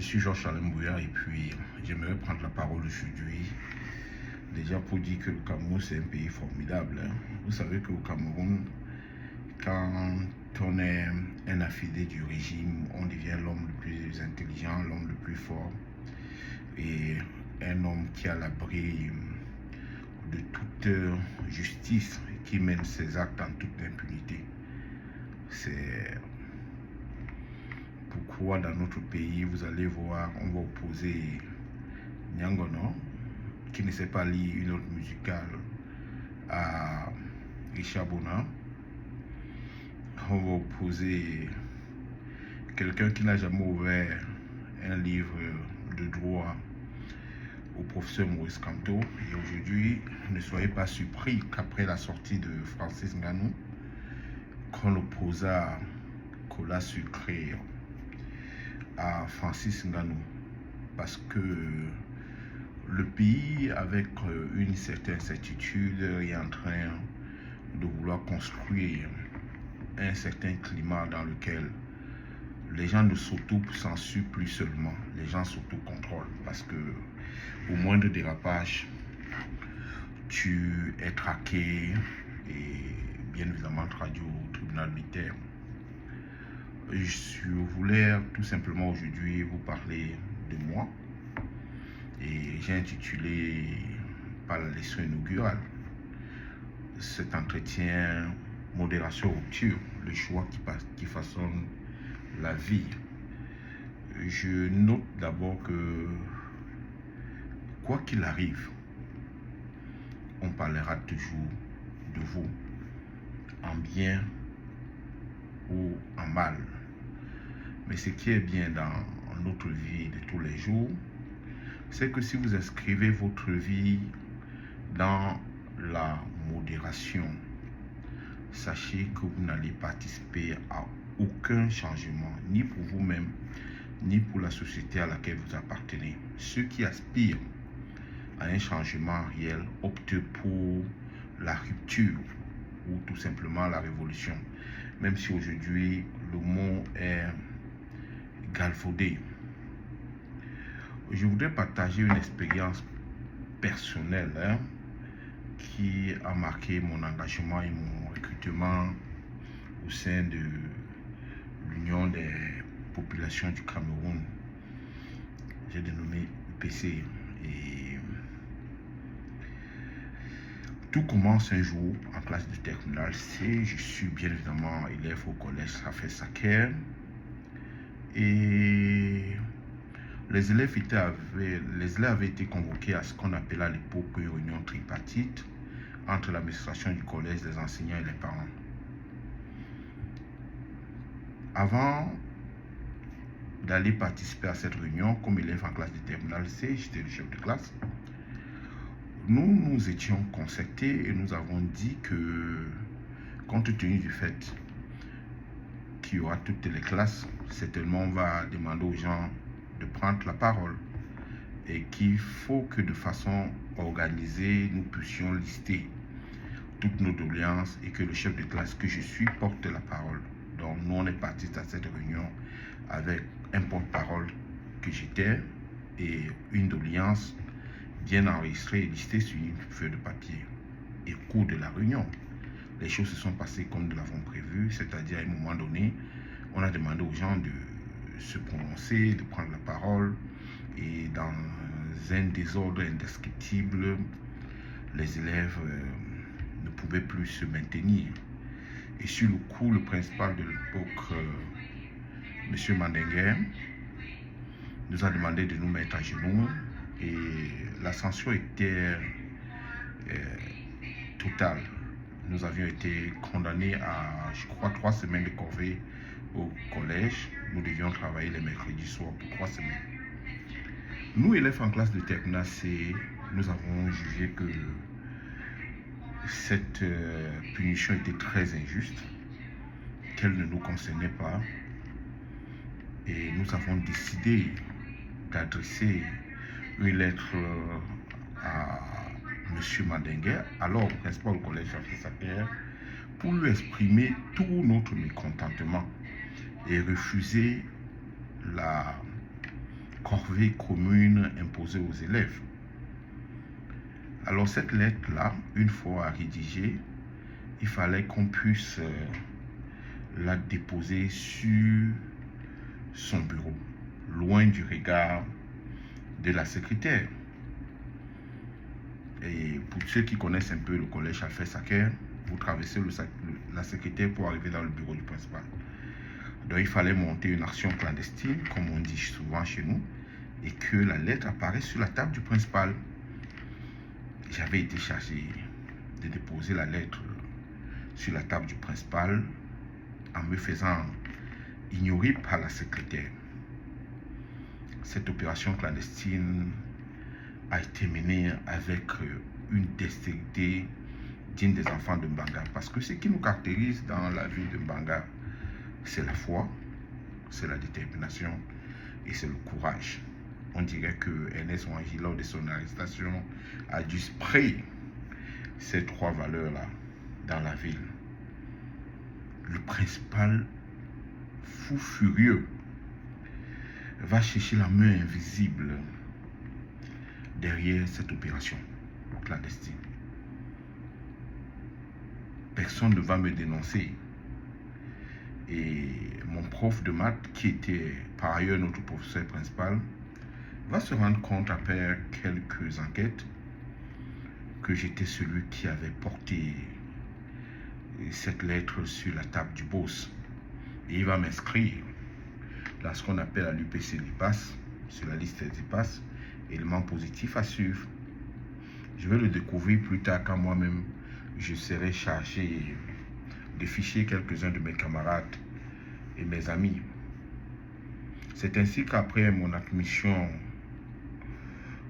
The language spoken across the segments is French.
suis Georges Alembouya et puis j'aimerais prendre la parole aujourd'hui. Déjà pour dire que le Cameroun c'est un pays formidable. Vous savez qu'au Cameroun, quand on est un affidé du régime, on devient l'homme le plus intelligent, l'homme le plus fort et un homme qui est à l'abri de toute justice, qui mène ses actes en toute impunité. C'est pourquoi dans notre pays, vous allez voir, on va opposer Nyangono, qui ne sait pas lire une note musicale, à Richard Bona. On va opposer quelqu'un qui n'a jamais ouvert un livre de droit au professeur Maurice Kamto. Et aujourd'hui, ne soyez pas surpris qu'après la sortie de Francis Ngannou, qu'on opposa Cola Sucré à Francis Ngannou, parce que le pays, avec une certaine certitude, est en train de vouloir construire un certain climat dans lequel les gens ne s'auto-censurent plus seulement, les gens s'auto-contrôlent, parce que au moindre dérapage, tu es traqué et bien évidemment traduit au tribunal militaire. Je voulais tout simplement aujourd'hui vous parler de moi et j'ai intitulé par la leçon inaugurale cet entretien modération rupture, le choix qui façonne la vie. Je note d'abord que quoi qu'il arrive, on parlera toujours de vous, en bien ou en mal. Mais ce qui est bien dans notre vie de tous les jours, c'est que si vous inscrivez votre vie dans la modération, sachez que vous n'allez participer à aucun changement, ni pour vous-même, ni pour la société à laquelle vous appartenez. Ceux qui aspirent à un changement réel optent pour la rupture ou tout simplement la révolution, même si aujourd'hui le mot est galvaudé. Je voudrais partager une expérience personnelle qui a marqué mon engagement et mon recrutement au sein de l'Union des populations du Cameroun. J'ai dénommé UPC. Et tout commence un jour en classe de terminale C. Je suis bien évidemment élève au collège Raphaël Saker. Et les élèves avaient été convoqués à ce qu'on appelait à l'époque une réunion tripartite entre l'administration du collège, les enseignants et les parents. Avant d'aller participer à cette réunion comme élève en classe de terminale C, j'étais le chef de classe, nous étions concertés et nous avons dit que, compte tenu du fait qu'il y aura toutes les classes, certainement on va demander aux gens de prendre la parole et qu'il faut que de façon organisée, nous puissions lister toutes nos doléances et que le chef de classe que je suis porte la parole. Donc nous on est partis à cette réunion avec un porte-parole que j'étais et une doléance bien enregistrée et listée sur une feuille de papier. Et au cours de la réunion, les choses se sont passées comme nous l'avons prévu, c'est-à-dire à un moment donné, on a demandé aux gens de se prononcer, de prendre la parole, et dans un désordre indescriptible, les élèves ne pouvaient plus se maintenir. Et sur le coup, le principal de l'époque, M. Mandengue, nous a demandé de nous mettre à genoux et la censure était totale. Nous avions été condamnés à, je crois, 3 semaines de corvée au collège. Nous devions travailler les mercredis soirs pour 3 semaines. Nous, élèves en classe de terminale C, nous avons jugé que cette punition était très injuste, qu'elle ne nous concernait pas. Et nous avons décidé d'adresser une lettre à M. Mandengue, alors principal au collège Saker, pour lui exprimer tout notre mécontentement et refuser corvée commune imposée aux élèves. Alors cette lettre-là, une fois rédigée, il fallait qu'on puisse la déposer sur son bureau, loin du regard de la secrétaire. Et pour ceux qui connaissent un peu le collège Alfred Sacker, vous traversez la secrétaire pour arriver dans le bureau du principal. Donc il fallait monter une action clandestine, comme on dit souvent chez nous, et que la lettre apparaisse sur la table du principal. J'avais été chargé de déposer la lettre sur la table du principal en me faisant ignorer par la secrétaire. Cette opération clandestine a été menée avec une dextérité digne des enfants de Mbanga, parce que ce qui nous caractérise dans la vie de Mbanga, c'est la foi, c'est la détermination et c'est le courage. On dirait que Ernest Ouangi, lors de son arrestation, a dû sprayer ces trois valeurs-là dans la ville. Le principal, fou furieux, va chercher la main invisible derrière cette opération clandestine. Personne ne va me dénoncer. Et mon prof de maths, qui était par ailleurs notre professeur principal, va se rendre compte après quelques enquêtes que j'étais celui qui avait porté cette lettre sur la table du boss. Et il va m'inscrire dans ce qu'on appelle à l'UPC l'IPAS, sur la liste des IPAS, élément positif à suivre. Je vais le découvrir plus tard quand moi-même je serai chargé de ficher quelques-uns de mes camarades et mes amis. C'est ainsi qu'après mon admission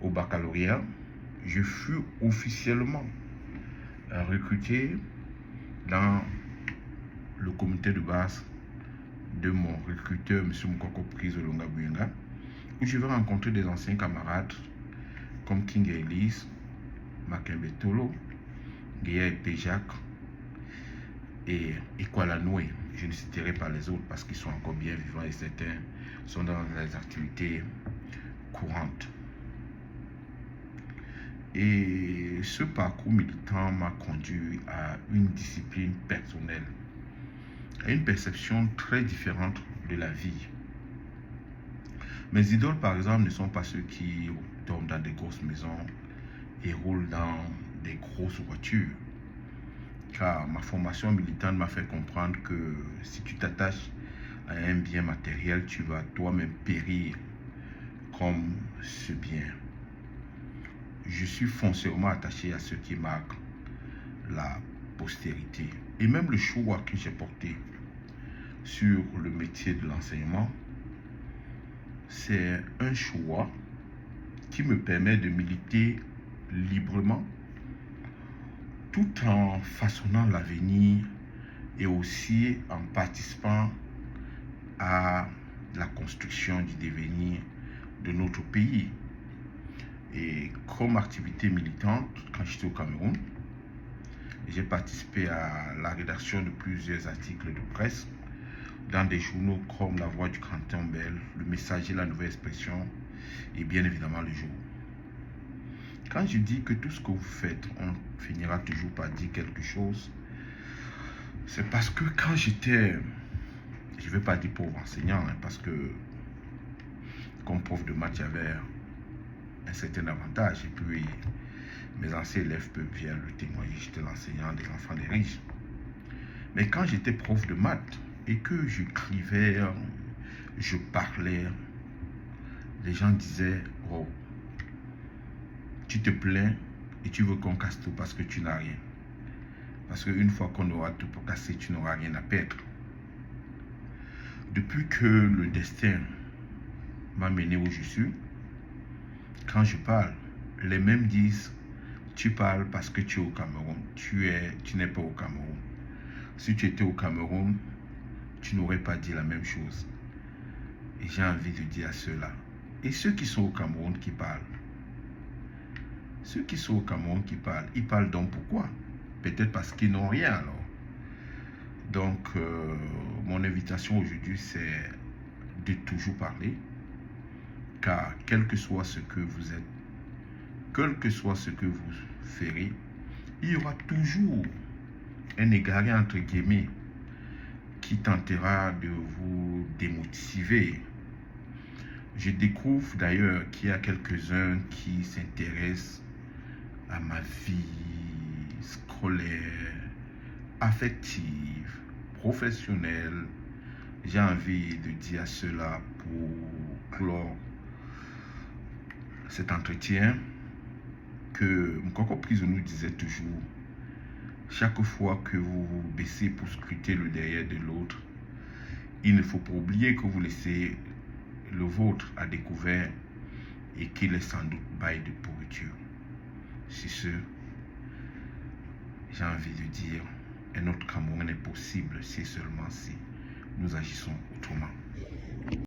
au baccalauréat, je fus officiellement recruté dans le comité de base de mon recruteur, M. Mukoko Prizolonga Buyenga, où je vais rencontrer des anciens camarades comme King Elise, Makembe Tolo, Guéa Péjac et Kwala-Noué. Je ne citerai pas les autres parce qu'ils sont encore bien vivants et certains sont dans les activités courantes. Et ce parcours militant m'a conduit à une discipline personnelle, à une perception très différente de la vie. Mes idoles, par exemple, ne sont pas ceux qui dorment dans des grosses maisons et roulent dans des grosses voitures. Car ma formation militante m'a fait comprendre que si tu t'attaches à un bien matériel, tu vas toi-même périr comme ce bien. Je suis foncièrement attaché à ce qui marque la postérité. Et même le choix que j'ai porté sur le métier de l'enseignement, c'est un choix qui me permet de militer librement tout en façonnant l'avenir et aussi en participant à la construction du devenir de notre pays. Et comme activité militante, quand j'étais au Cameroun, j'ai participé à la rédaction de plusieurs articles de presse dans des journaux comme La Voix du Canton Bel, Le Messager, La Nouvelle Expression et bien évidemment Le Jour. Quand je dis que tout ce que vous faites, on finira toujours par dire quelque chose, c'est parce que quand j'étais, je ne vais pas dire pauvre enseignant, parce que comme prof de maths, j'avais un certain avantage. Et puis, mes anciens élèves peuvent bien le témoigner. J'étais l'enseignant des enfants des riches. Mais quand j'étais prof de maths et que j'écrivais, je parlais, les gens disaient, oh, tu te plains et tu veux qu'on casse tout parce que tu n'as rien. Parce qu'une fois qu'on aura tout pour casser, tu n'auras rien à perdre. Depuis que le destin m'a mené où je suis, quand je parle, les mêmes disent, tu parles parce que tu es au Cameroun. Tu n'es pas au Cameroun. Si tu étais au Cameroun, tu n'aurais pas dit la même chose. Et j'ai envie de dire à ceux-là, et ceux qui sont au Cameroun qui parlent, ceux qui sont au Cameroun qui parlent, ils parlent donc pourquoi? Peut-être parce qu'ils n'ont rien alors. Donc, mon invitation aujourd'hui, c'est de toujours parler car quel que soit ce que vous êtes, quel que soit ce que vous ferez, il y aura toujours un égaré entre guillemets qui tentera de vous démotiver. Je découvre d'ailleurs qu'il y a quelques-uns qui s'intéressent à ma vie scolaire, affective, professionnelle. J'ai envie de dire cela pour clore cet entretien que Mkoko Priso nous disait toujours: chaque fois que vous vous baissez pour scruter le derrière de l'autre, il ne faut pas oublier que vous laissez le vôtre à découvert et qu'il est sans doute bail de pourriture. C'est ce, j'ai envie de dire, un autre Cameroun est possible si seulement si nous agissons autrement.